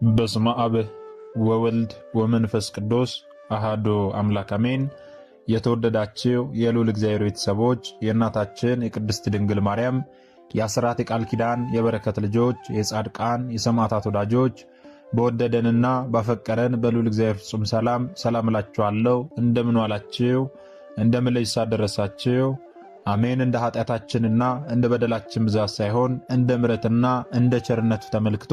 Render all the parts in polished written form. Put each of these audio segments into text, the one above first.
በስመ አብ ወወልድ ወመንፈስ ቅዱስ አሃዱ አምላክ አሜን። የተወደዳችሁ የልዑል እግዚአብሔር ቤተሰቦች የእናታችን የቅድስት ድንግል ማርያም የአስራት የቃል ኪዳን የበረከት ልጆች የጻድቃን የሰማዕታት ወዳጆች በወደደንና ባፈቀረን በልዑል እግዚአብሔር ፍጹም ሰላም እላችኋለሁ። እንደምን ዋላችሁ? እንደምን ለይሳ ደረሳችሁ? አሜን። እንደ ኃጢአታችንና እንደ በደላችን ብዛት ሳይሆን እንደ ምሕረትና እንደ ቸርነቱ ተመልክቶ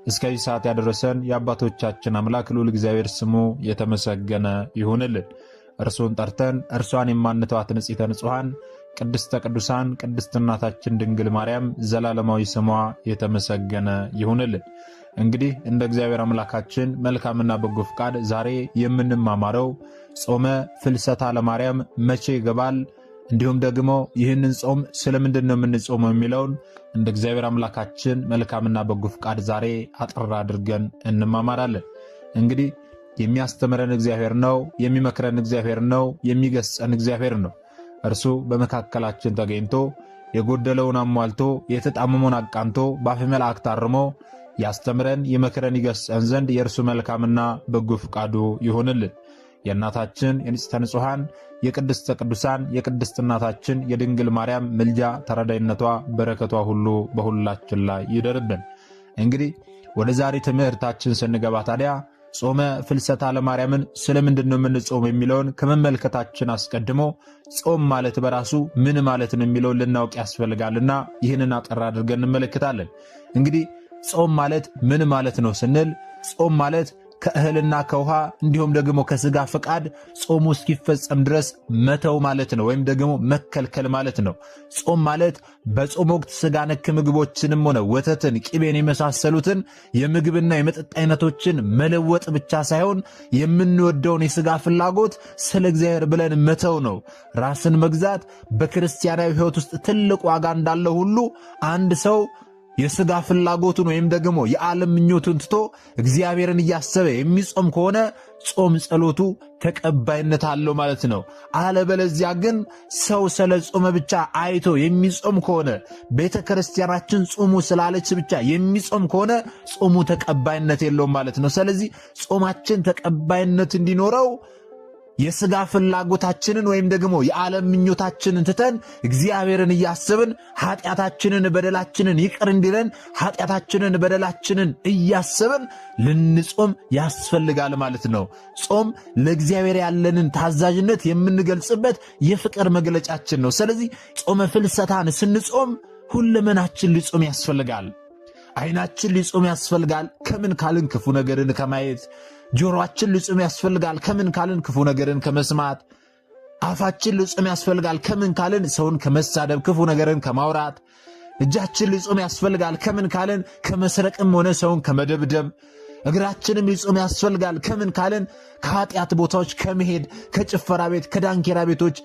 እስከዚህ ሰዓት ያደረሰን የአባቶቻችን አምላክ ልዑል እግዚአብሔር ስሙ የተመሰገነ ይሁንልን። እርሱን ጠርተን እርሷን የማንተዋት ንጽሕተ ንጹሐን ቅድስተ ቅዱሳን ቅድስት እናታችን ድንግል ማርያም ዘላለማዊ ስሟ የተመሰገነ ይሁንልን። እንግዲህ እንደ እግዚአብሔር አምላካችን መልካምና በጎ ፍቃድ ዛሬ የምንማማረው ጾመ ፍልሰታ ለማርያም መቼ ይገባል፣ እንዲሁም ደግሞ ይህንን ጾም ስለምንድን ነው የምንጾመው የሚለውን እንደ እግዚአብሔር አምላካችን መልካምና በጎ ፍቃድ ዛሬ አጥራ አድርገን እንማማራለን። እንግዲህ የሚያስተምረን እግዚአብሔር ነው፣ የሚመክረን እግዚአብሔር ነው፣ የሚገስጸን እግዚአብሔር ነው። እርሱ በመካከላችን ተገኝቶ የጎደለውን አሟልቶ የተጣመመውን አቃንቶ በአፈ መላእክት አርሞ ያስተምረን ይመክረን ይገስጸን ዘንድ የእርሱ መልካምና በጎ ፍቃዱ ይሁንልን። የእናታችን የንጽሕተ ንጹሐን የቅድስተ ቅዱሳን የቅድስት እናታችን የድንግል ማርያም ምልጃ ተረዳይነቷ በረከቷ ሁሉ በሁላችን ላይ ይደርብን። እንግዲህ ወደ ዛሬ ትምህርታችን ስንገባ ታዲያ ጾመ ፍልሰታ ለማርያምን ስለምንድን ነው የምንጾም የሚለውን ከመመልከታችን አስቀድሞ ጾም ማለት በራሱ ምን ማለት ነው የሚለውን ልናውቅ ያስፈልጋልና ይህንን አጠር አድርገን እንመለከታለን። እንግዲህ ጾም ማለት ምን ማለት ነው ስንል ጾም ማለት ከእህልና ከውሃ እንዲሁም ደግሞ ከስጋ ፈቃድ ጾሙ እስኪፈጸም ድረስ መተው ማለት ነው፣ ወይም ደግሞ መከልከል ማለት ነው። ጾም ማለት በጾም ወቅት ስጋ ነክ ምግቦችንም ሆነ ወተትን፣ ቅቤን የመሳሰሉትን የምግብና የመጠጥ አይነቶችን መለወጥ ብቻ ሳይሆን የምንወደውን የስጋ ፍላጎት ስለ እግዚአብሔር ብለን መተው ነው። ራስን መግዛት በክርስቲያናዊ ሕይወት ውስጥ ትልቅ ዋጋ እንዳለው ሁሉ አንድ ሰው የስጋ ፍላጎቱን ወይም ደግሞ የዓለም ምኞቱን ትቶ እግዚአብሔርን እያሰበ የሚጾም ከሆነ ጾም ጸሎቱ ተቀባይነት አለው ማለት ነው። አለበለዚያ ግን ሰው ስለ ጾመ ብቻ አይቶ የሚጾም ከሆነ ቤተ ክርስቲያናችን ጾሙ ስላለች ብቻ የሚጾም ከሆነ ጾሙ ተቀባይነት የለውም ማለት ነው። ስለዚህ ጾማችን ተቀባይነት እንዲኖረው የስጋ ፍላጎታችንን ወይም ደግሞ የዓለም ምኞታችንን ትተን እግዚአብሔርን እያስብን ኃጢአታችንን በደላችንን ይቅር እንዲለን ኃጢአታችንን በደላችንን እያስብን ልንጾም ያስፈልጋል ማለት ነው። ጾም ለእግዚአብሔር ያለንን ታዛዥነት የምንገልጽበት የፍቅር መግለጫችን ነው። ስለዚህ ጾመ ፍልሰታን ስንጾም ሁለመናችን ሊጾም ያስፈልጋል። ዓይናችን ሊጾም ያስፈልጋል። ከምን ካልን ክፉ ነገርን ከማየት። ጆሮአችን ሊጾም ያስፈልጋል። ከምን ካልን ክፉ ነገርን ከመስማት። አፋችን ሊጾም ያስፈልጋል። ከምን ካልን ሰውን ከመሳደብ ክፉ ነገርን ከማውራት። እጃችን ሊጾም ያስፈልጋል። ከምን ካልን ከመስረቅም ሆነ ሰውን ከመደብደብ። እግራችንም ሊጾም ያስፈልጋል። ከምን ካልን ከኃጢአት ቦታዎች ከመሄድ፣ ከጭፈራ ቤት ከዳንኪራ ቤቶች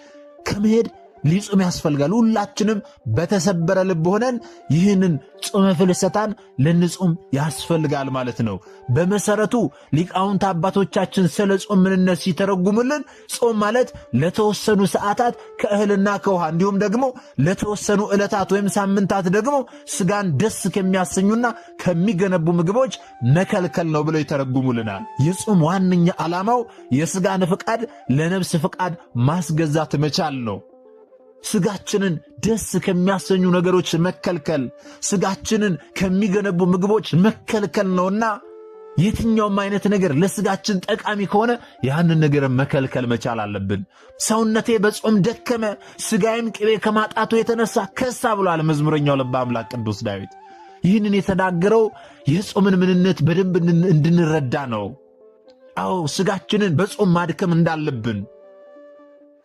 ከመሄድ ሊጾም ያስፈልጋል። ሁላችንም በተሰበረ ልብ ሆነን ይህንን ጾመ ፍልሰታን ልንጾም ያስፈልጋል ማለት ነው። በመሰረቱ ሊቃውንት አባቶቻችን ስለ ጾም ምንነት ሲተረጉሙልን ጾም ማለት ለተወሰኑ ሰዓታት ከእህልና ከውሃ እንዲሁም ደግሞ ለተወሰኑ ዕለታት ወይም ሳምንታት ደግሞ ስጋን ደስ ከሚያሰኙና ከሚገነቡ ምግቦች መከልከል ነው ብለው ይተረጉሙልናል። የጾም ዋነኛ ዓላማው የስጋን ፍቃድ ለነፍስ ፍቃድ ማስገዛት መቻል ነው። ስጋችንን ደስ ከሚያሰኙ ነገሮች መከልከል፣ ስጋችንን ከሚገነቡ ምግቦች መከልከል ነውና የትኛውም አይነት ነገር ለስጋችን ጠቃሚ ከሆነ ያንን ነገር መከልከል መቻል አለብን። ሰውነቴ በጾም ደከመ፣ ስጋዬም ቅቤ ከማጣቱ የተነሳ ከሳ ብሏል መዝሙረኛው ልበ አምላክ ቅዱስ ዳዊት። ይህንን የተናገረው የጾምን ምንነት በደንብ እንድንረዳ ነው። አዎ ስጋችንን በጾም ማድከም እንዳለብን፣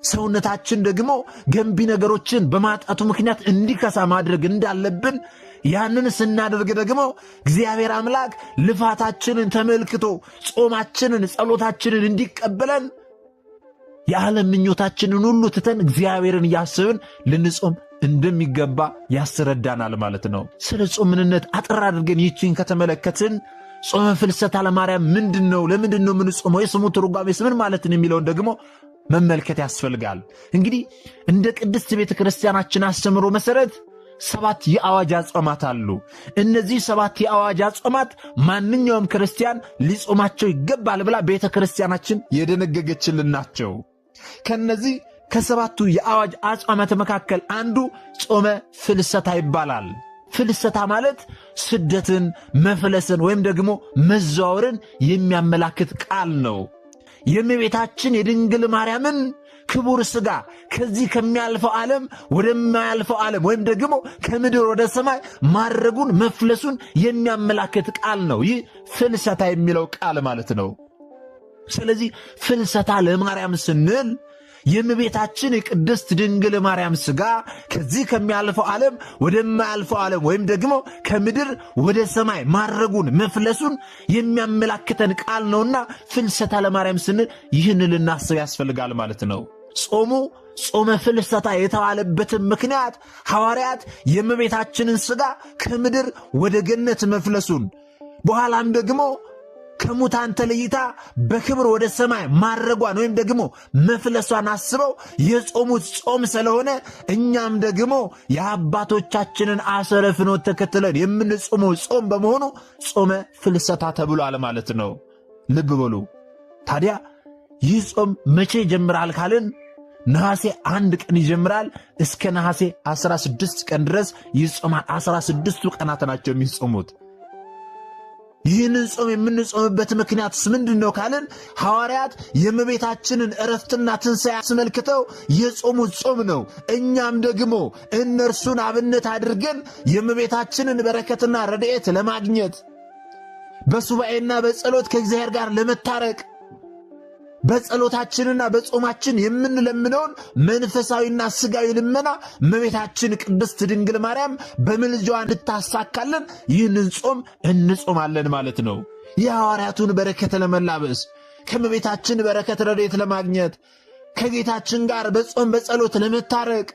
ሰውነታችን ደግሞ ገንቢ ነገሮችን በማጣቱ ምክንያት እንዲከሳ ማድረግ እንዳለብን፣ ያንን ስናደርግ ደግሞ እግዚአብሔር አምላክ ልፋታችንን ተመልክቶ ጾማችንን ጸሎታችንን እንዲቀበለን የዓለም ምኞታችንን ሁሉ ትተን እግዚአብሔርን እያስብን ልንጾም እንደሚገባ ያስረዳናል ማለት ነው። ስለ ጾም ምንነት አጥር አድርገን ይህችን ከተመለከትን ጾመ ፍልሰታ ለማርያም ምንድን ነው? ለምንድን ነው የምንጾመው? የስሙ ትርጓሜስ ምን ማለት ነው የሚለውን ደግሞ መመልከት ያስፈልጋል። እንግዲህ እንደ ቅድስት ቤተ ክርስቲያናችን አስተምሮ መሰረት 7 የአዋጅ አጽዋማት አሉ። እነዚህ 7 የአዋጅ አጽዋማት ማንኛውም ክርስቲያን ሊጾማቸው ይገባል ብላ ቤተ ክርስቲያናችን የደነገገችልን ናቸው። ከነዚህ ከ7ቱ የአዋጅ አጽዋማት መካከል አንዱ ጾመ ፍልሰታ ይባላል። ፍልሰታ ማለት ስደትን፣ መፍለስን ወይም ደግሞ መዘዋወርን የሚያመላክት ቃል ነው። የእመቤታችን የድንግል ማርያምን ክቡር ሥጋ ከዚህ ከሚያልፈው ዓለም ወደማያልፈው ዓለም ወይም ደግሞ ከምድር ወደ ሰማይ ማድረጉን መፍለሱን የሚያመላክት ቃል ነው። ይህ ፍልሰታ የሚለው ቃል ማለት ነው። ስለዚህ ፍልሰታ ለማርያም ስንል የእመቤታችን የቅድስት ድንግል ማርያም ሥጋ ከዚህ ከሚያልፈው ዓለም ወደማያልፈው ዓለም ወይም ደግሞ ከምድር ወደ ሰማይ ማድረጉን መፍለሱን የሚያመላክተን ቃል ነውና ፍልሰታ ለማርያም ስንል ይህን ልናስብ ያስፈልጋል ማለት ነው። ጾሙ ጾመ ፍልሰታ የተባለበትን ምክንያት ሐዋርያት የእመቤታችንን ሥጋ ከምድር ወደ ገነት መፍለሱን በኋላም ደግሞ ከሙታን ተለይታ በክብር ወደ ሰማይ ማረጓን ወይም ደግሞ መፍለሷን አስበው የጾሙት ጾም ስለሆነ እኛም ደግሞ የአባቶቻችንን አሰረ ፍኖት ተከትለን የምንጾመው ጾም በመሆኑ ጾመ ፍልሰታ ተብሏል ማለት ነው። ልብ በሉ። ታዲያ ይህ ጾም መቼ ይጀምራል ካልን ነሐሴ 1 ቀን ይጀምራል። እስከ ነሐሴ 16 ቀን ድረስ ይጾማል። 16ቱ ቀናት ናቸው የሚጾሙት። ይህንን ጾም የምንጾምበት ምክንያትስ ምንድን ነው ካልን ሐዋርያት የእመቤታችንን ዕረፍትና ትንሣኤ አስመልክተው የጾሙት ጾም ነው። እኛም ደግሞ እነርሱን አብነት አድርገን የእመቤታችንን በረከትና ረድኤት ለማግኘት በሱባኤና በጸሎት ከእግዚአብሔር ጋር ለመታረቅ በጸሎታችንና በጾማችን የምንለምነውን መንፈሳዊና ሥጋዊ ልመና እመቤታችን ቅድስት ድንግል ማርያም በምልጃዋ እንድታሳካልን ይህንን ጾም እንጾማለን ማለት ነው። የሐዋርያቱን በረከት ለመላበስ ከእመቤታችን በረከት ረድኤት ለማግኘት ከጌታችን ጋር በጾም በጸሎት ለመታረቅ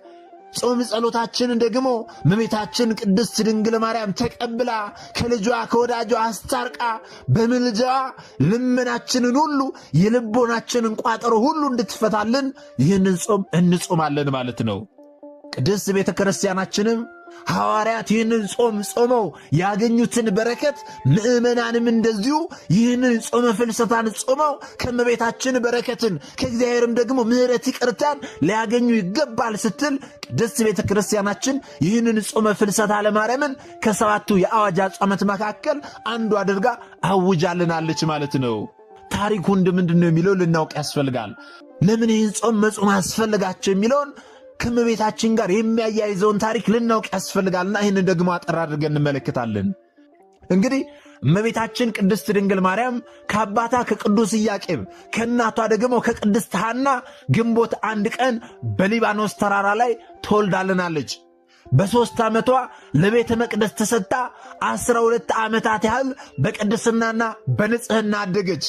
ጾም ጸሎታችንን ደግሞ እመቤታችን ቅድስት ድንግል ማርያም ተቀብላ ከልጇ ከወዳጇ አስታርቃ በምልጃዋ ልመናችንን ሁሉ የልቦናችንን ቋጠሮ ሁሉ እንድትፈታልን ይህንን ጾም እንጾማለን ማለት ነው። ቅድስት ቤተ ክርስቲያናችንም ሐዋርያት ይህንን ጾም ጾመው ያገኙትን በረከት ምእመናንም እንደዚሁ ይህንን ጾመ ፍልሰታን ጾመው ከእመቤታችን በረከትን ከእግዚአብሔርም ደግሞ ምሕረት ይቅርታን ሊያገኙ ይገባል ስትል ቅድስት ቤተ ክርስቲያናችን ይህንን ጾመ ፍልሰታ ለማርያምን ከ7ቱ የአዋጅ አጽዋማት መካከል አንዱ አድርጋ አውጃልናለች ማለት ነው። ታሪኩ ምንድን ነው የሚለው ልናውቅ ያስፈልጋል። ለምን ይህን ጾም መጾም አስፈልጋቸው የሚለውን ከእመቤታችን ጋር የሚያያይዘውን ታሪክ ልናውቅ ያስፈልጋልና ይህንን ደግሞ አጠር አድርገን እንመለከታለን። እንግዲህ እመቤታችን ቅድስት ድንግል ማርያም ከአባታ ከቅዱስ ኢያቄም ከእናቷ ደግሞ ከቅድስት ሐና ግንቦት 1 ቀን በሊባኖስ ተራራ ላይ ተወልዳልናለች። በ3 ዓመቷ ለቤተ መቅደስ ተሰጥታ 12 ዓመታት ያህል በቅድስናና በንጽሕና አደገች።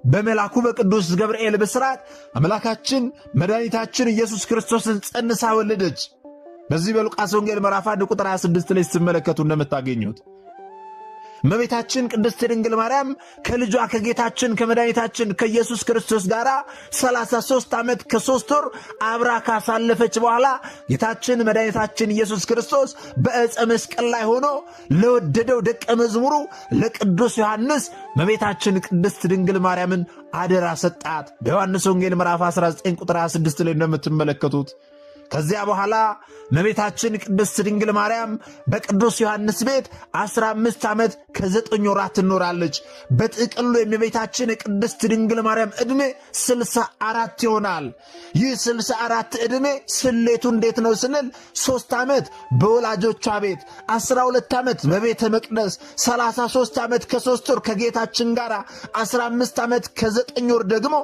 በመልአኩ በቅዱስ ገብርኤል ብስራት አምላካችን መድኃኒታችን ኢየሱስ ክርስቶስን ጸንሳ ወለደች። በዚህ በሉቃስ ወንጌል ምዕራፍ 1 ቁጥር 26 ላይ ስትመለከቱ እንደምታገኙት እመቤታችን ቅድስት ድንግል ማርያም ከልጇ ከጌታችን ከመድኃኒታችን ከኢየሱስ ክርስቶስ ጋር 33 ዓመት ከ3 ወር አብራ ካሳለፈች በኋላ ጌታችን መድኃኒታችን ኢየሱስ ክርስቶስ በዕፀ መስቀል ላይ ሆኖ ለወደደው ደቀ መዝሙሩ ለቅዱስ ዮሐንስ እመቤታችን ቅድስት ድንግል ማርያምን አደራ ሰጣት። በዮሐንስ ወንጌል ምዕራፍ 19 ቁጥር 26 ላይ እንደምትመለከቱት ከዚያ በኋላ እመቤታችን ቅድስት ድንግል ማርያም በቅዱስ ዮሐንስ ቤት 15 ዓመት ከ9 ወራት ትኖራለች። በጥቅሉ የእመቤታችን ቅድስት ድንግል ማርያም ዕድሜ 64 ይሆናል። ይህ 64 ዕድሜ ስሌቱ እንዴት ነው ስንል 3 ዓመት በወላጆቿ ቤት፣ 12 ዓመት በቤተ መቅደስ፣ 33 ዓመት ከ3 ወር ከጌታችን ጋር፣ 15 ዓመት ከ9 ወር ደግሞ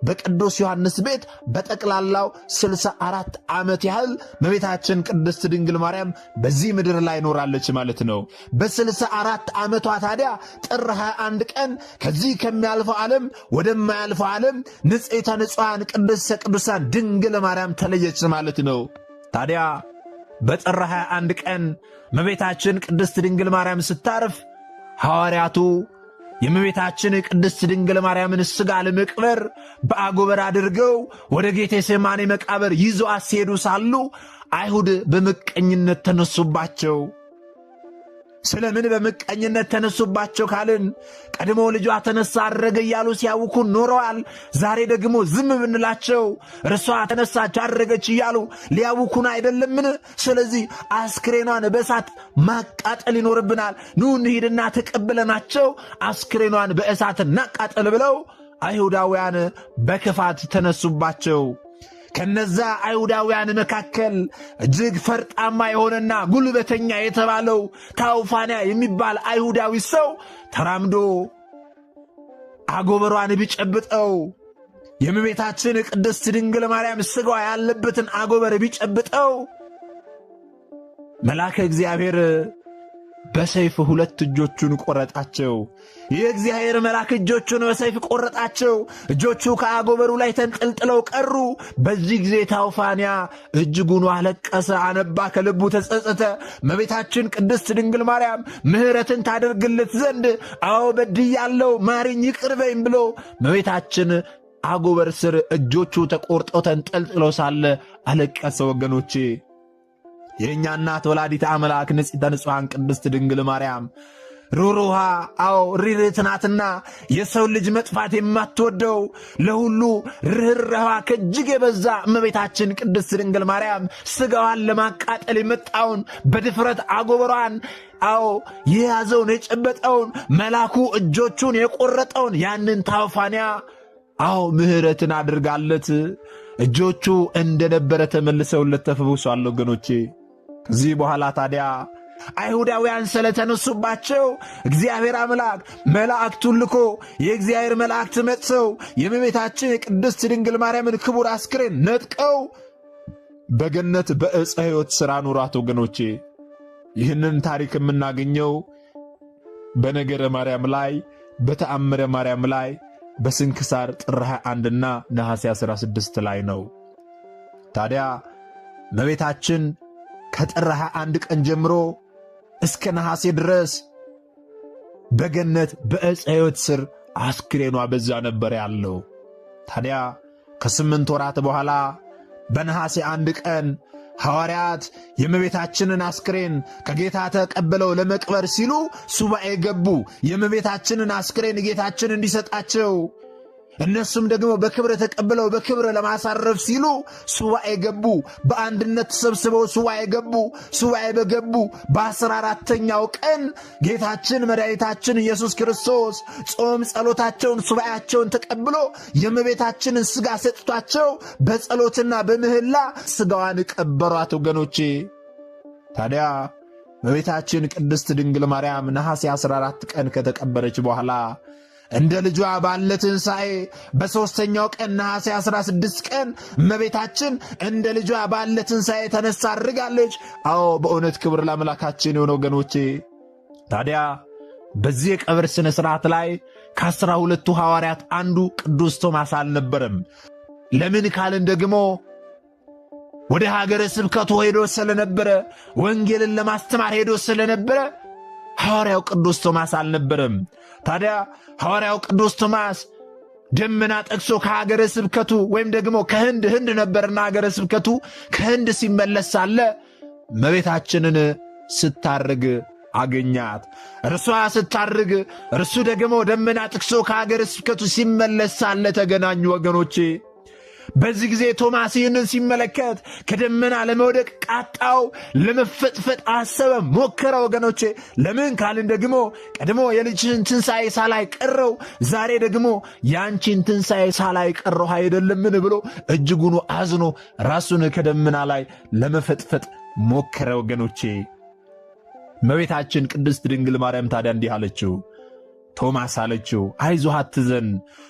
በቅዱስ ዮሐንስ ቤት በጠቅላላው 64 ዓመት ያህል እመቤታችን ቅድስት ድንግል ማርያም በዚህ ምድር ላይ ኖራለች ማለት ነው። በ64 ዓመቷ ታዲያ ጥር 21 ቀን ከዚህ ከሚያልፈው ዓለም ወደማያልፈው ዓለም ንጽሕተ ንጹሐን ቅድስተ ቅዱሳን ድንግል ማርያም ተለየች ማለት ነው። ታዲያ በጥር 21 ቀን እመቤታችን ቅድስት ድንግል ማርያም ስታርፍ ሐዋርያቱ የእመቤታችን ቅድስት ድንግል ማርያምን ሥጋ ለመቅበር በአጎበር አድርገው ወደ ጌቴሴማኒ መቃብር ይዘዋት ሲሄዱ ሳሉ አይሁድ በምቀኝነት ተነሱባቸው። ስለምን በምቀኝነት ተነሱባቸው ካልን ቀድሞ ልጇ ተነሳ አረገ እያሉ ሲያውኩን ኖረዋል። ዛሬ ደግሞ ዝም ብንላቸው እርሷ ተነሳች አረገች እያሉ ሊያውኩን አይደለምን? ስለዚህ አስክሬኗን በእሳት ማቃጠል ይኖርብናል። ኑ እንሂድና ተቀብለናቸው አስክሬኗን በእሳት እናቃጠል ብለው አይሁዳውያን በክፋት ተነሱባቸው። ከነዛ አይሁዳውያን መካከል እጅግ ፈርጣማ የሆነና ጉልበተኛ የተባለው ታውፋንያ የሚባል አይሁዳዊ ሰው ተራምዶ አጎበሯን ቢጨብጠው የእመቤታችን ቅድስት ድንግል ማርያም ሥጋዋ ያለበትን አጎበር ቢጨብጠው መልአከ እግዚአብሔር በሰይፍ ሁለት እጆቹን ቆረጣቸው። የእግዚአብሔር መልአክ እጆቹን በሰይፍ ቆረጣቸው። እጆቹ ከአጎበሩ ላይ ተንጠልጥለው ቀሩ። በዚህ ጊዜ ታውፋንያ እጅጉን አለቀሰ፣ አነባ፣ ከልቡ ተጸጸተ። እመቤታችን ቅድስት ድንግል ማርያም ምሕረትን ታደርግለት ዘንድ አዎ በድያለሁ፣ ማሪኝ፣ ይቅር በይኝ ብሎ እመቤታችን አጎበር ስር እጆቹ ተቆርጠው ተንጠልጥለው ሳለ አለቀሰ። ወገኖቼ የእኛ እናት ወላዲተ አምላክ ንጽሕተ ንጹሐን ቅድስት ድንግል ማርያም ሩሩሃ አዎ ርኅርኅት ናትና የሰው ልጅ መጥፋት የማትወደው ለሁሉ ርኅራኄዋ ከእጅግ የበዛ እመቤታችን ቅድስት ድንግል ማርያም ሥጋዋን ለማቃጠል የመጣውን በድፍረት አጎበሯን አዎ የያዘውን የጨበጠውን መልአኩ እጆቹን የቆረጠውን ያንን ታውፋንያ አዎ ምሕረትን አድርጋለት እጆቹ እንደነበረ ተመልሰውለት ተፈውሷል። ወገኖቼ ከዚህ በኋላ ታዲያ አይሁዳውያን ስለተነሱባቸው እግዚአብሔር አምላክ መላእክቱን ልኮ የእግዚአብሔር መላእክት መጥተው የእመቤታችን የቅድስት ድንግል ማርያምን ክቡር አስክሬን ነጥቀው በገነት በዕፀ ሕይወት ሥራ ኑሯት። ወገኖቼ ይህንን ታሪክ የምናገኘው በነገረ ማርያም ላይ በተአምረ ማርያም ላይ በስንክሳር ጥር 21 እና ነሐሴ 16 ላይ ነው። ታዲያ እመቤታችን ከጥር 21 ቀን ጀምሮ እስከ ነሐሴ ድረስ በገነት በዕፀ ሕይወት ስር አስክሬኗ በዛ ነበር ያለው። ታዲያ ከ8 ወራት በኋላ በነሐሴ 1 ቀን ሐዋርያት የእመቤታችንን አስክሬን ከጌታ ተቀብለው ለመቅበር ሲሉ ሱባኤ ገቡ። የእመቤታችንን አስክሬን ጌታችን እንዲሰጣቸው እነሱም ደግሞ በክብር ተቀብለው በክብር ለማሳረፍ ሲሉ ሱባኤ ገቡ። በአንድነት ተሰብስበው ሱባኤ ገቡ። ሱባኤ በገቡ በ14ተኛው ቀን ጌታችን መድኃኒታችን ኢየሱስ ክርስቶስ ጾም ጸሎታቸውን ሱባኤያቸውን ተቀብሎ የእመቤታችንን ሥጋ ሰጥቷቸው በጸሎትና በምህላ ሥጋዋን ቀበሯት። ወገኖቼ ታዲያ እመቤታችን ቅድስት ድንግል ማርያም ነሐሴ 14 ቀን ከተቀበረች በኋላ እንደ ልጇ ባለ ትንሣኤ በሦስተኛው ቀን ነሐሴ 16 ቀን እመቤታችን እንደ ልጇ ባለ ትንሣኤ ተነሳ አድርጋለች። አዎ በእውነት ክብር ለአምላካችን የሆነ ወገኖቼ ታዲያ በዚህ የቀብር ሥነ ሥርዓት ላይ ከ12ቱ ሐዋርያት አንዱ ቅዱስ ቶማስ አልነበረም። ለምን ካልን ደግሞ ወደ ሀገረ ስብከቱ ሄዶ ስለነበረ፣ ወንጌልን ለማስተማር ሄዶ ስለነበረ ሐዋርያው ቅዱስ ቶማስ አልነበረም። ታዲያ ሐዋርያው ቅዱስ ቶማስ ደመና ጠቅሶ ከሀገረ ስብከቱ ወይም ደግሞ ከህንድ ነበርና ሀገረ ስብከቱ ከህንድ ሲመለስ ሳለ እመቤታችንን ስታርግ አገኛት። እርሷ ስታርግ እርሱ ደግሞ ደመና ጠቅሶ ከሀገረ ስብከቱ ሲመለስ ሳለ ተገናኙ። ወገኖቼ በዚህ ጊዜ ቶማስ ይህንን ሲመለከት ከደመና ለመውደቅ ቃጣው፣ ለመፈጥፈጥ አሰበ፣ ሞከረ። ወገኖቼ ለምን ካልን ደግሞ ቀድሞ የልጅህን ትንሣኤ ሳላይ ቀረው፣ ዛሬ ደግሞ የአንቺን ትንሣኤ ሳላይ ቀረው አይደለምን ብሎ እጅጉኑ አዝኖ ራሱን ከደመና ላይ ለመፈጥፈጥ ሞከረ። ወገኖቼ እመቤታችን ቅድስት ድንግል ማርያም ታዲያ እንዲህ አለችው፣ ቶማስ አለችው፣ አይዞህ አትዘን፣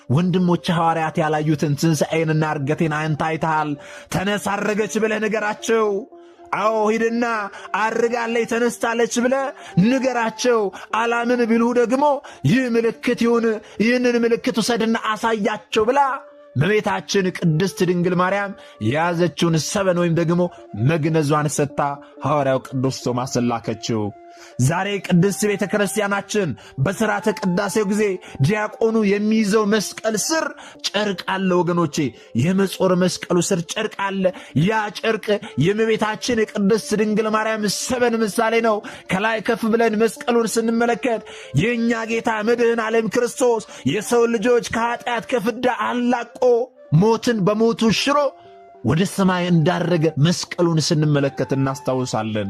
ወንድሞች ሐዋርያት ያላዩትን ትንሣኤንና ዕርገቴን አንተ አይተሃል። ተነስ አረገች ብለህ ንገራቸው። አዎ ሂድና አርጋለች ተነስታለች ብለህ ንገራቸው። አላምን ቢልሁ ደግሞ ይህ ምልክት ይሁን፣ ይህንን ምልክት ውሰድና አሳያቸው ብላ እመቤታችን ቅድስት ድንግል ማርያም የያዘችውን ሰበን ወይም ደግሞ መግነዟን ሰጥታ ሐዋርያው ቅዱስ ቶማስን ላከችው። ዛሬ ቅድስት ቤተ ክርስቲያናችን በሥርዓተ ቅዳሴው ጊዜ ዲያቆኑ የሚይዘው መስቀል ስር ጨርቅ አለ ወገኖቼ። የመጾር መስቀሉ ስር ጨርቅ አለ። ያ ጨርቅ የእመቤታችን የቅድስት ድንግል ማርያም ሰበን ምሳሌ ነው። ከላይ ከፍ ብለን መስቀሉን ስንመለከት የእኛ ጌታ መድኃኔ ዓለም ክርስቶስ የሰው ልጆች ከኃጢአት ከፍዳ አላቆ ሞትን በሞቱ ሽሮ ወደ ሰማይ እንዳረገ መስቀሉን ስንመለከት እናስታውሳለን።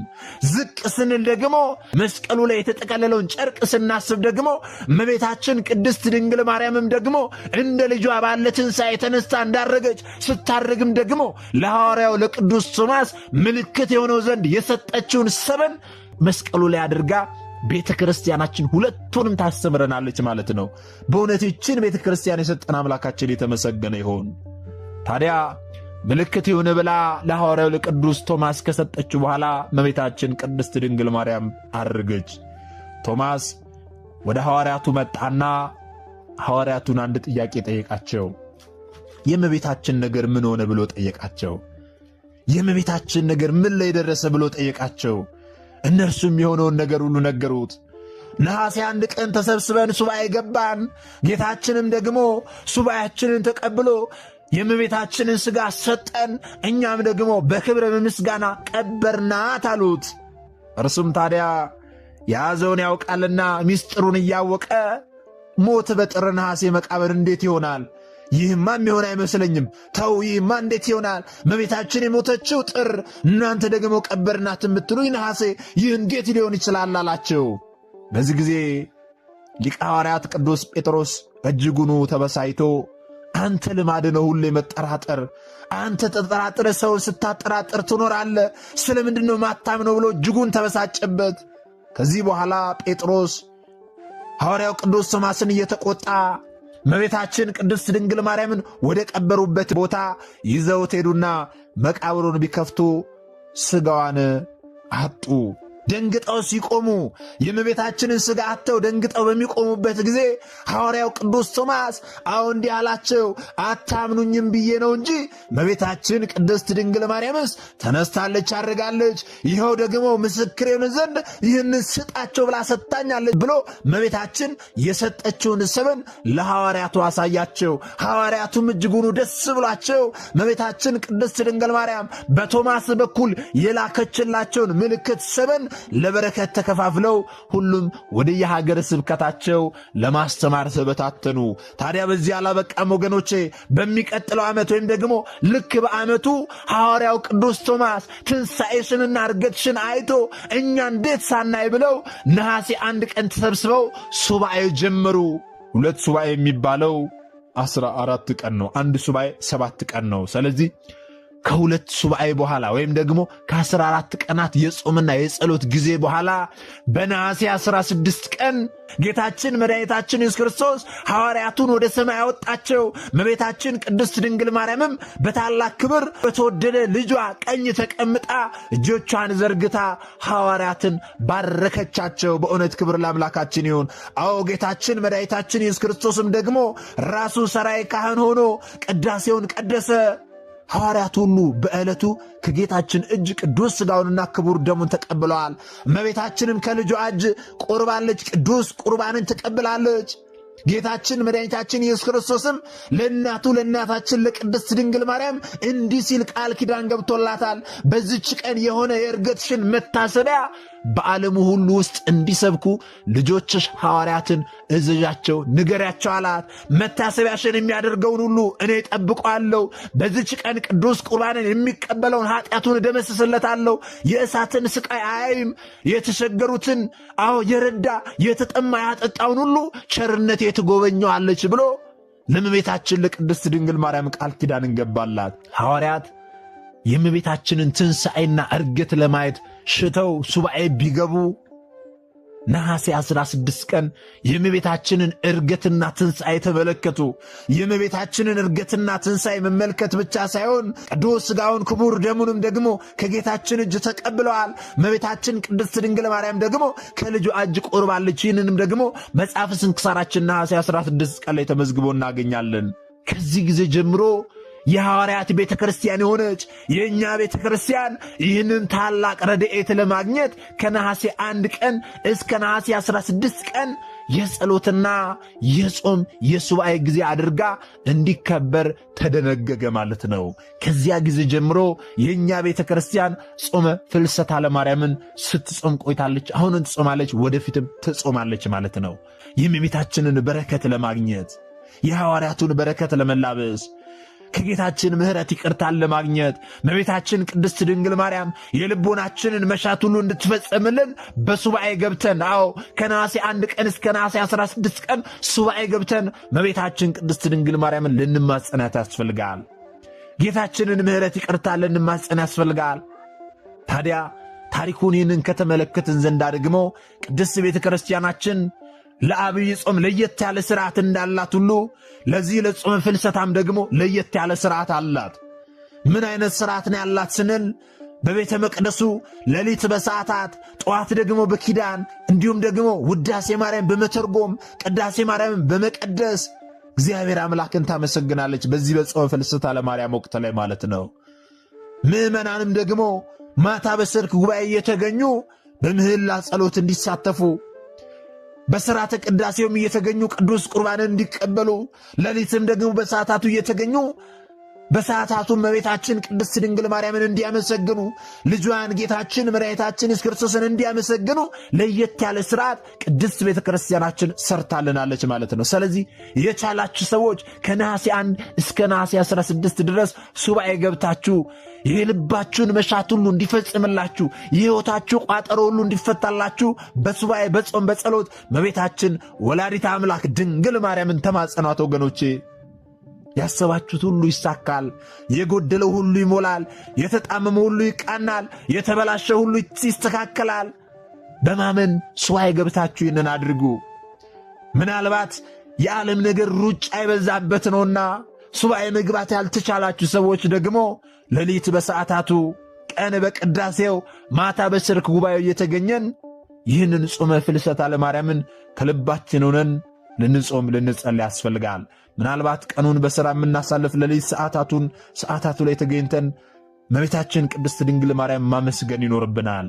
ዝቅ ስንል ደግሞ መስቀሉ ላይ የተጠቀለለውን ጨርቅ ስናስብ ደግሞ እመቤታችን ቅድስት ድንግል ማርያምም ደግሞ እንደ ልጇ ባለ ትንሣኤ ተነስታ እንዳረገች ስታረግም ደግሞ ለሐዋርያው ለቅዱስ ቶማስ ምልክት የሆነው ዘንድ የሰጠችውን ሰበን መስቀሉ ላይ አድርጋ ቤተ ክርስቲያናችን ሁለቱንም ታስተምረናለች ማለት ነው። በእውነት ይህችን ቤተ ክርስቲያን የሰጠን አምላካችን የተመሰገነ ይሆን። ታዲያ ምልክት ይሁን ብላ ለሐዋርያው ለቅዱስ ቶማስ ከሰጠችው በኋላ እመቤታችን ቅድስት ድንግል ማርያም አረገች። ቶማስ ወደ ሐዋርያቱ መጣና ሐዋርያቱን አንድ ጥያቄ ጠየቃቸው። የእመቤታችን ነገር ምን ሆነ ብሎ ጠየቃቸው። የእመቤታችን ነገር ምን ላይ ደረሰ ብሎ ጠየቃቸው። እነርሱም የሆነውን ነገር ሁሉ ነገሩት። ነሐሴ 1 ቀን ተሰብስበን ሱባኤ ገባን። ጌታችንም ደግሞ ሱባኤያችንን ተቀብሎ የእመቤታችንን ሥጋ ሰጠን። እኛም ደግሞ በክብረ በምስጋና ቀበርናት አሉት። እርሱም ታዲያ የያዘውን ያውቃልና ምስጢሩን እያወቀ ሞት በጥር ነሐሴ መቃብር እንዴት ይሆናል? ይህማ የሚሆን አይመስለኝም። ተው፣ ይህማ እንዴት ይሆናል? እመቤታችን የሞተችው ጥር፣ እናንተ ደግሞ ቀበርናት የምትሉኝ ነሐሴ፣ ይህ እንዴት ሊሆን ይችላል አላቸው። በዚህ ጊዜ ሊቀ ሐዋርያት ቅዱስ ጴጥሮስ እጅጉኑ ተበሳይቶ አንተ ልማድ ነው ሁሌ መጠራጠር፣ አንተ ተጠራጥረ ሰውን ስታጠራጥር ትኖራለህ፣ ስለምንድን ነው ማታምነው ብሎ እጅጉን ተበሳጨበት። ከዚህ በኋላ ጴጥሮስ ሐዋርያው ቅዱስ ቶማስን እየተቆጣ እመቤታችን ቅድስት ድንግል ማርያምን ወደ ቀበሩበት ቦታ ይዘውት ሄዱና መቃብሩን ቢከፍቱ ሥጋዋን አጡ። ደንግጠው ሲቆሙ የእመቤታችንን ሥጋ አጥተው ደንግጠው በሚቆሙበት ጊዜ ሐዋርያው ቅዱስ ቶማስ እንዲህ አላቸው፣ አታምኑኝም ብዬ ነው እንጂ እመቤታችን ቅድስት ድንግል ማርያምስ ተነስታለች፣ አድርጋለች። ይኸው ደግሞ ምስክር የሆነ ዘንድ ይህንን ስጣቸው ብላ ሰጥታኛለች ብሎ እመቤታችን የሰጠችውን ሰበን ለሐዋርያቱ አሳያቸው። ሐዋርያቱም እጅጉኑ ደስ ብሏቸው እመቤታችን ቅድስት ድንግል ማርያም በቶማስ በኩል የላከችላቸውን ምልክት ሰበን ለበረከት ተከፋፍለው ሁሉም ወደ የሀገር ስብከታቸው ለማስተማር ተበታተኑ። ታዲያ በዚህ አላበቃም ወገኖቼ። በሚቀጥለው ዓመት ወይም ደግሞ ልክ በዓመቱ ሐዋርያው ቅዱስ ቶማስ ትንሣኤሽንና እርገትሽን አይቶ እኛ እንዴት ሳናይ ብለው ነሐሴ 1 ቀን ተሰብስበው ሱባኤ ጀመሩ። 2 ሱባኤ የሚባለው 14 ቀን ነው። 1 ሱባኤ 7 ቀን ነው። ስለዚህ ከ2 ሱባኤ በኋላ ወይም ደግሞ ከ14 ቀናት የጾምና የጸሎት ጊዜ በኋላ በነሐሴ 16 ቀን ጌታችን መድኃኒታችን ኢየሱስ ክርስቶስ ሐዋርያቱን ወደ ሰማይ ያወጣቸው። እመቤታችን ቅድስት ድንግል ማርያምም በታላቅ ክብር በተወደደ ልጇ ቀኝ ተቀምጣ እጆቿን ዘርግታ ሐዋርያትን ባረከቻቸው። በእውነት ክብር ለአምላካችን ይሁን። ጌታችን መድኃኒታችን ኢየሱስ ክርስቶስም ደግሞ ራሱ ሠራዬ ካህን ሆኖ ቅዳሴውን ቀደሰ። ሐዋርያት ሁሉ በዕለቱ ከጌታችን እጅ ቅዱስ ሥጋውንና ክቡር ደሙን ተቀብለዋል። እመቤታችንም ከልጇ እጅ ቆርባለች፣ ቅዱስ ቁርባንን ተቀብላለች። ጌታችን መድኃኒታችን ኢየሱስ ክርስቶስም ለእናቱ ለእናታችን ለቅድስት ድንግል ማርያም እንዲህ ሲል ቃል ኪዳን ገብቶላታል። በዚች ቀን የሆነ የዕርገትሽን መታሰቢያ በዓለሙ ሁሉ ውስጥ እንዲሰብኩ ልጆችሽ ሐዋርያትን እዘዣቸው፣ ንገሪያቸው አላት። መታሰቢያሽን የሚያደርገውን ሁሉ እኔ ጠብቀዋለሁ። በዚች ቀን ቅዱስ ቁርባንን የሚቀበለውን ኃጢአቱን እደመስስለታለሁ። የእሳትን ስቃይ አያይም። የተቸገሩትን የረዳ የተጠማ ያጠጣውን ሁሉ ቸርነቴ ትጎበኘዋለች ብሎ ለእመቤታችን ለቅድስት ድንግል ማርያም ቃል ኪዳን እንገባላት። ሐዋርያት የእመቤታችንን ትንሣኤና ዕርገት ለማየት ሽተው ሱባኤ ቢገቡ ነሐሴ 16 ቀን የእመቤታችንን ዕርገትና ትንሣኤ ተመለከቱ። የእመቤታችንን ዕርገትና ትንሣኤ መመልከት ብቻ ሳይሆን ቅዱስ ሥጋውን ክቡር ደሙንም ደግሞ ከጌታችን እጅ ተቀብለዋል። እመቤታችን ቅድስት ድንግል ማርያም ደግሞ ከልጇ እጅ ቆርባለች። ይህንንም ደግሞ መጽሐፈ ስንክሳራችን ነሐሴ 16 ቀን ላይ ተመዝግቦ እናገኛለን። ከዚህ ጊዜ ጀምሮ የሐዋርያት ቤተክርስቲያን የሆነች የእኛ ቤተክርስቲያን ይህንን ታላቅ ረድኤት ለማግኘት ከነሐሴ 1 ቀን እስከ ነሐሴ 16 ቀን የጸሎትና የጾም የሱባኤ ጊዜ አድርጋ እንዲከበር ተደነገገ ማለት ነው። ከዚያ ጊዜ ጀምሮ የእኛ ቤተክርስቲያን ጾመ ፍልሰታ ለማርያምን ስትጾም ቆይታለች። አሁንም ትጾማለች፣ ወደፊትም ትጾማለች ማለት ነው። የእመቤታችንን በረከት ለማግኘት የሐዋርያቱን በረከት ለመላበስ ከጌታችን ምሕረት ይቅርታን ለማግኘት እመቤታችን ቅድስት ድንግል ማርያም የልቦናችንን መሻት ሁሉ እንድትፈጸምልን በሱባኤ ገብተን ከነሐሴ 1 ቀን እስከ ነሐሴ 16 ቀን ሱባኤ ገብተን እመቤታችን ቅድስት ድንግል ማርያምን ልንማጸናት ያስፈልጋል። ጌታችንን ምሕረት ይቅርታን ልንማጸን ያስፈልጋል። ታዲያ ታሪኩን ይህንን ከተመለከትን ዘንዳ ደግሞ ቅድስት ቤተ ክርስቲያናችን ለአብይ ጾም ለየት ያለ ሥርዓት እንዳላት ሁሉ ለዚህ ለጾመ ፍልሰታም ደግሞ ለየት ያለ ሥርዓት አላት። ምን አይነት ሥርዓት ነው ያላት ስንል በቤተ መቅደሱ ሌሊት በሰዓታት ጠዋት ደግሞ በኪዳን እንዲሁም ደግሞ ውዳሴ ማርያም በመተርጎም ቅዳሴ ማርያምን በመቀደስ እግዚአብሔር አምላክን ታመሰግናለች። በዚህ በጾመ ፍልሰታ ለማርያም ወቅት ላይ ማለት ነው። ምዕመናንም ደግሞ ማታ በሰርክ ጉባኤ እየተገኙ በምህላ ጸሎት እንዲሳተፉ በሥርዓተ ቅዳሴውም እየተገኙ ቅዱስ ቁርባንን እንዲቀበሉ ሌሊትም ደግሞ በሰዓታቱ እየተገኙ በሰዓታቱ እመቤታችን ቅድስት ድንግል ማርያምን እንዲያመሰግኑ ልጇን ጌታችን መድኃኒታችን ኢየሱስ ክርስቶስን እንዲያመሰግኑ ለየት ያለ ሥርዓት ቅድስት ቤተ ክርስቲያናችን ሰርታልናለች ማለት ነው። ስለዚህ የቻላችሁ ሰዎች ከነሐሴ 1 እስከ ነሐሴ 16 ድረስ ሱባኤ ገብታችሁ የልባችሁን መሻት ሁሉ እንዲፈጽምላችሁ የሕይወታችሁ ቋጠሮ ሁሉ እንዲፈታላችሁ በሱባኤ በጾም በጸሎት እመቤታችን ወላዲተ አምላክ ድንግል ማርያምን ተማጸኗት ወገኖቼ። ያሰባችሁት ሁሉ ይሳካል፣ የጎደለው ሁሉ ይሞላል፣ የተጣመመ ሁሉ ይቃናል፣ የተበላሸ ሁሉ ይስተካከላል። በማመን ሱባኤ ገብታችሁ ይህንን አድርጉ። ምናልባት የዓለም ነገር ሩጫ የበዛበት ነውና ሱባኤ መግባት ያልተቻላችሁ ሰዎች ደግሞ ሌሊት በሰዓታቱ ቀን በቅዳሴው ማታ በሰርክ ጉባኤው እየተገኘን ይህንን ጾመ ፍልሰታ ለማርያምን ከልባችን ሆነን ልንጾም ልንጸልይ ያስፈልጋል። ምናልባት ቀኑን በሥራ የምናሳልፍ ሌሊት ሰዓታቱ ላይ ተገኝተን እመቤታችን ቅድስት ድንግል ማርያም ማመስገን ይኖርብናል።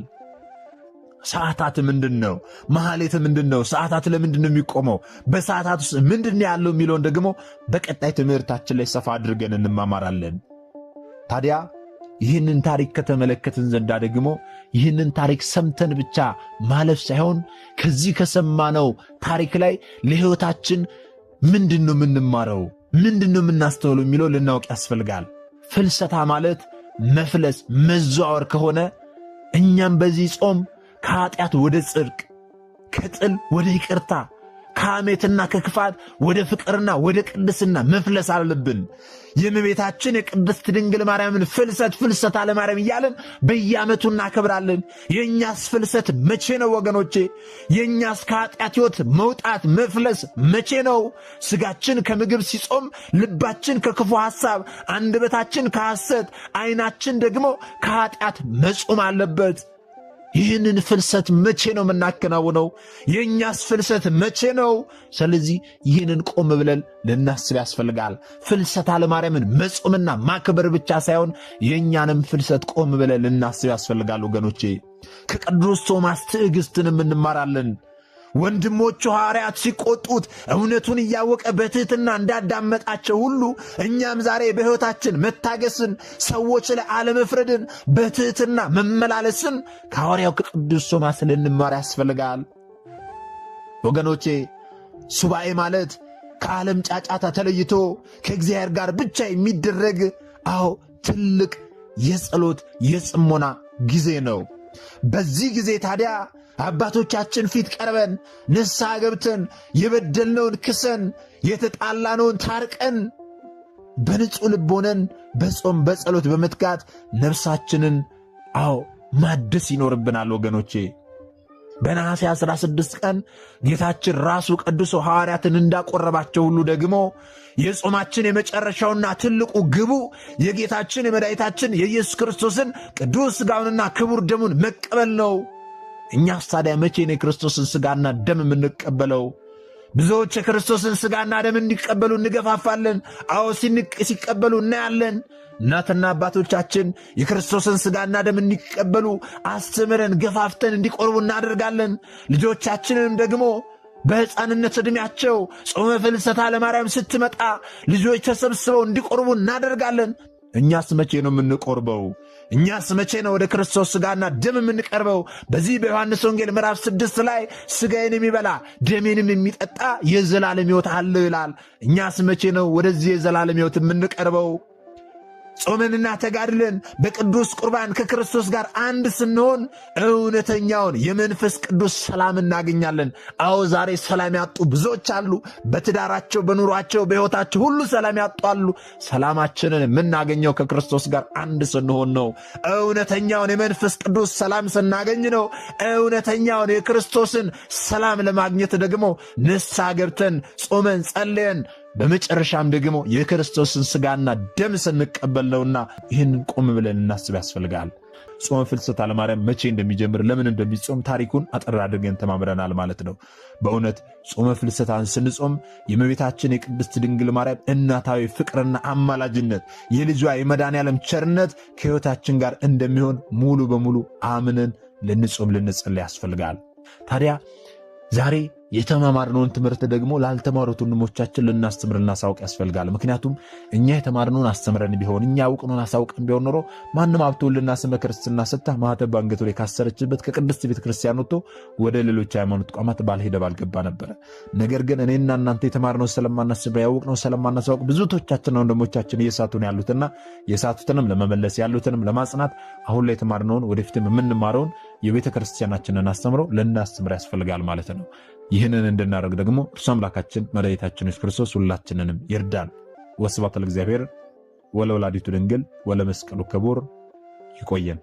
ሰዓታት ምንድን ነው? መሐሌት ምንድን ነው? ሰዓታት ለምንድን ነው የሚቆመው? በሰዓታት ውስጥ ምንድን ያለው የሚለውን ደግሞ በቀጣይ ትምህርታችን ላይ ሰፋ አድርገን እንማማራለን። ታዲያ ይህንን ታሪክ ከተመለከትን ዘንዳ ደግሞ ይህንን ታሪክ ሰምተን ብቻ ማለፍ ሳይሆን ከዚህ ከሰማነው ታሪክ ላይ ለሕይወታችን ምንድን ነው የምንማረው፣ ምንድን ነው የምናስተውለው የሚለው ልናውቅ ያስፈልጋል። ፍልሰታ ማለት መፍለስ መዘዋወር ከሆነ እኛም በዚህ ጾም ከኃጢአት ወደ ጽድቅ፣ ከጥል ወደ ይቅርታ፣ ከሐሜትና ከክፋት ወደ ፍቅርና ወደ ቅድስና መፍለስ አለብን። የእመቤታችን የቅድስት ድንግል ማርያምን ፍልሰታ ለማርያም እያለን በየዓመቱ እናከብራለን። የእኛስ ፍልሰት መቼ ነው ወገኖቼ? የእኛስ ከኃጢአት ሕይወት መውጣት መፍለስ መቼ ነው? ሥጋችን ከምግብ ሲጾም፣ ልባችን ከክፉ ሐሳብ፣ አንደበታችን ከሐሰት፣ ዐይናችን ደግሞ ከኃጢአት መጾም አለበት። ይህንን ፍልሰት መቼ ነው የምናከናውነው? የእኛስ ፍልሰት መቼ ነው? ስለዚህ ይህንን ቆም ብለን ልናስብ ያስፈልጋል። ፍልሰታ ለማርያምን መጾምና ማክበር ብቻ ሳይሆን የእኛንም ፍልሰት ቆም ብለን ልናስብ ያስፈልጋል ወገኖቼ። ከቅዱስ ቶማስ ትዕግሥትንም እንማራለን። ወንድሞቹ ሐዋርያት ሲቆጡት እውነቱን እያወቀ በትሕትና እንዳዳመጣቸው ሁሉ እኛም ዛሬ በሕይወታችን መታገስን፣ ሰዎች ላይ አለመፍረድን፣ በትሕትና መመላለስን ከሐዋርያው ከቅዱስ ቶማስ ልንማር ያስፈልጋል ወገኖቼ። ሱባኤ ማለት ከዓለም ጫጫታ ተለይቶ ከእግዚአብሔር ጋር ብቻ የሚደረግ ትልቅ የጸሎት የጽሞና ጊዜ ነው። በዚህ ጊዜ ታዲያ አባቶቻችን ፊት ቀርበን ንስሐ ገብተን የበደልነውን ክሰን የተጣላነውን ታርቀን በንጹሕ ልብ ሆነን በጾም በጸሎት በመትጋት ነፍሳችንን ማደስ ይኖርብናል ወገኖቼ። በነሐሴ 16 ቀን ጌታችን ራሱ ቀድሶ ሐዋርያትን እንዳቆረባቸው ሁሉ ደግሞ የጾማችን የመጨረሻውና ትልቁ ግቡ የጌታችን የመድኃኒታችን የኢየሱስ ክርስቶስን ቅዱስ ሥጋውንና ክቡር ደሙን መቀበል ነው። እኛስ ታዲያ መቼ ነው የክርስቶስን ሥጋና ደም የምንቀበለው? ብዙዎች የክርስቶስን ሥጋና ደም እንዲቀበሉ እንገፋፋለን። አዎ ሲቀበሉ እናያለን። እናትና አባቶቻችን የክርስቶስን ሥጋና ደም እንዲቀበሉ አስተምረን ገፋፍተን እንዲቆርቡ እናደርጋለን። ልጆቻችንም ደግሞ በሕፃንነት ዕድሜያቸው ጾመ ፍልሰታ ለማርያም ስትመጣ ልጆች ተሰብስበው እንዲቆርቡ እናደርጋለን። እኛስ መቼ ነው የምንቆርበው? እኛስ መቼ ነው ወደ ክርስቶስ ሥጋና ደም የምንቀርበው? በዚህ በዮሐንስ ወንጌል ምዕራፍ 6 ላይ ሥጋዬን የሚበላ ደሜንም የሚጠጣ የዘላለም ሕይወት አለው ይላል። እኛስ መቼ ነው ወደዚህ የዘላለም ሕይወት የምንቀርበው? ጾመንና ተጋድለን በቅዱስ ቁርባን ከክርስቶስ ጋር አንድ ስንሆን እውነተኛውን የመንፈስ ቅዱስ ሰላም እናገኛለን። አዎ ዛሬ ሰላም ያጡ ብዙዎች አሉ። በትዳራቸው፣ በኑሯቸው፣ በሕይወታቸው ሁሉ ሰላም ያጡ አሉ። ሰላማችንን የምናገኘው ከክርስቶስ ጋር አንድ ስንሆን ነው። እውነተኛውን የመንፈስ ቅዱስ ሰላም ስናገኝ ነው። እውነተኛውን የክርስቶስን ሰላም ለማግኘት ደግሞ ንስሐ ገብተን ጾመን ጸልየን በመጨረሻም ደግሞ የክርስቶስን ሥጋና ደም ስንቀበል ነውና ይህንን ቆም ብለን እናስብ ያስፈልጋል። ጾመ ፍልሰታ ለማርያም መቼ እንደሚጀምር ለምን እንደሚጾም ታሪኩን አጠር አድርገን ተማምረናል ማለት ነው። በእውነት ጾመ ፍልሰታን ስንጾም የእመቤታችን የቅድስት ድንግል ማርያም እናታዊ ፍቅርና አማላጅነት የልጇ የመድኃኔዓለም ቸርነት ከሕይወታችን ጋር እንደሚሆን ሙሉ በሙሉ አምነን ልንጾም ልንጸልይ ያስፈልጋል። ታዲያ ዛሬ የተማማርነውን ትምህርት ደግሞ ላልተማሩት ወንድሞቻችን ልናስተምር ልናሳውቅ ያስፈልጋል። ምክንያቱም እኛ የተማርነውን አስተምረን ቢሆን እኛ ያውቅነውን አሳውቀን ቢሆን ኖሮ ማንም ሀብተወልድና ስመ ክርስትና ሰጥታ ማኅተብ በአንገቱ ላይ ካሰረችበት ከቅድስት ቤተ ክርስቲያን ወጥቶ ወደ ሌሎች ሃይማኖት ተቋማት ባልሄደ ባልገባ ነበረ። ነገር ግን እኔና እናንተ የተማርነውን ስለማናስተምር ያውቅነውን ስለማናሳውቅ ብዙቶቻችንና ወንድሞቻችን እየሳቱን ያሉትና የሳቱትንም ለመመለስ ያሉትንም ለማጽናት አሁን ላይ የተማርነውን ወደፊትም የምንማረውን የቤተ ክርስቲያናችንን አስተምሮ ልናስተምር ያስፈልጋል ማለት ነው። ይህንን እንድናደርግ ደግሞ እርሱ አምላካችን መድኃኒታችን ኢየሱስ ክርስቶስ ሁላችንንም ይርዳን። ወስብሐት ለእግዚአብሔር ወለወላዲቱ ድንግል ወለመስቀሉ ክቡር። ይቆየን።